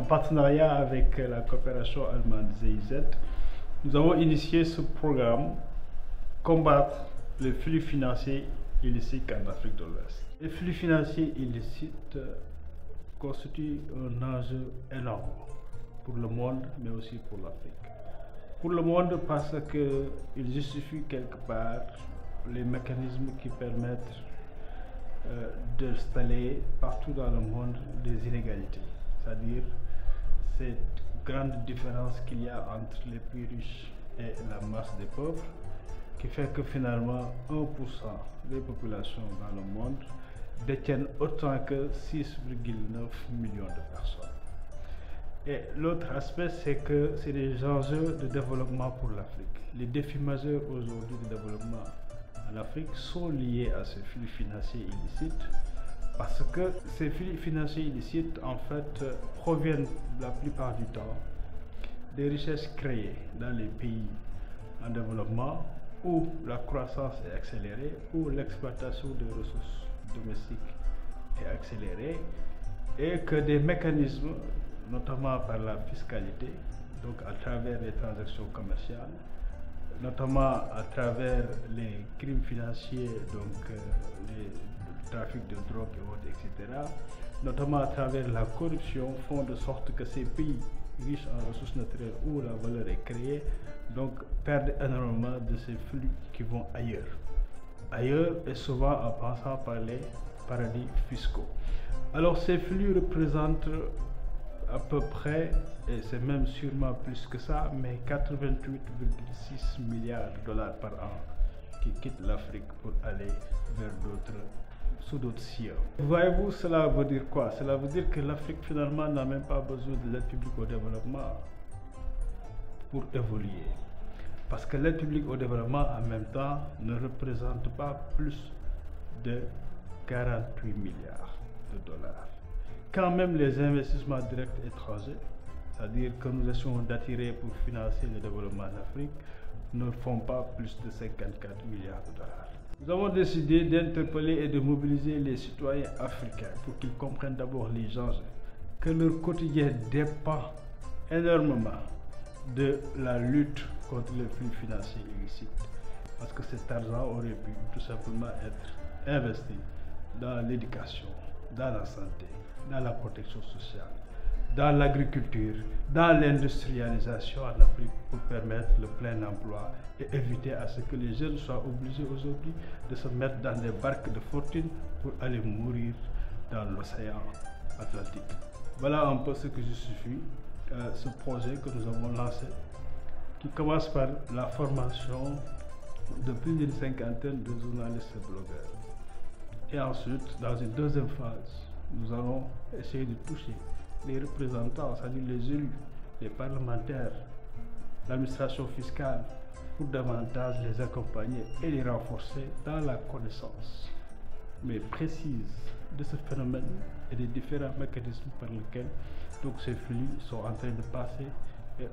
partenariat avec la coopération allemande GIZ, nous avons initié ce programme Combattre les flux financiers illicites en Afrique de l'Ouest. Les flux financiers illicites constituent un enjeu énorme pour le monde, mais aussi pour l'Afrique. Pour le monde, parce qu'il justifie quelque part les mécanismes qui permettent d'installer partout dans le monde des inégalités, c'est-à-dire cette grande différence qu'il y a entre les plus riches et la masse des pauvres, qui fait que finalement 1% des populations dans le monde détiennent autant que 6,9 millions de personnes. Et l'autre aspect, c'est que c'est des enjeux de développement pour l'Afrique. Les défis majeurs aujourd'hui de développement en Afrique sont liés à ces flux financiers illicites, parce que ces flux financiers illicites, en fait, proviennent la plupart du temps des richesses créées dans les pays en développement où la croissance est accélérée, où l'exploitation des ressources domestiques est accélérée, et que des mécanismes, notamment par la fiscalité, donc à travers les transactions commerciales, notamment à travers les crimes financiers, donc le trafic de drogue et autres, etc., notamment à travers la corruption, font de sorte que ces pays riches en ressources naturelles où la valeur est créée, donc perdent énormément de ces flux qui vont ailleurs. Ailleurs, et souvent en passant par les paradis fiscaux. Alors ces flux représentent à peu près, et c'est même sûrement plus que ça, mais 88,6 milliards de dollars par an qui quittent l'Afrique pour aller vers sous d'autres cieux. Voyez-vous, cela veut dire quoi? Cela veut dire que l'Afrique finalement n'a même pas besoin de l'aide publique au développement pour évoluer. Parce que l'aide publique au développement en même temps ne représente pas plus de 48 milliards de dollars. Quand même les investissements directs étrangers, c'est-à-dire que nous essayons d'attirer pour financer le développement en Afrique, ne font pas plus de 54 milliards de dollars. Nous avons décidé d'interpeller et de mobiliser les citoyens africains pour qu'ils comprennent d'abord les enjeux, que leur quotidien dépend énormément de la lutte contre les flux financiers illicites, parce que cet argent aurait pu tout simplement être investi dans l'éducation, dans la santé, dans la protection sociale, dans l'agriculture, dans l'industrialisation en Afrique pour permettre le plein emploi et éviter à ce que les jeunes soient obligés aujourd'hui de se mettre dans des barques de fortune pour aller mourir dans l'océan Atlantique. Voilà un peu ce que justifie ce projet que nous avons lancé, qui commence par la formation de plus d'une cinquantaine de journalistes et blogueurs. Et ensuite, dans une deuxième phase, nous allons essayer de toucher les représentants, c'est-à-dire les élus, les parlementaires, l'administration fiscale, pour davantage les accompagner et les renforcer dans la connaissance, mais précise, de ce phénomène et des différents mécanismes par lesquels donc, ces flux sont en train de passer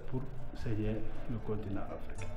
pour saisir le continent africain.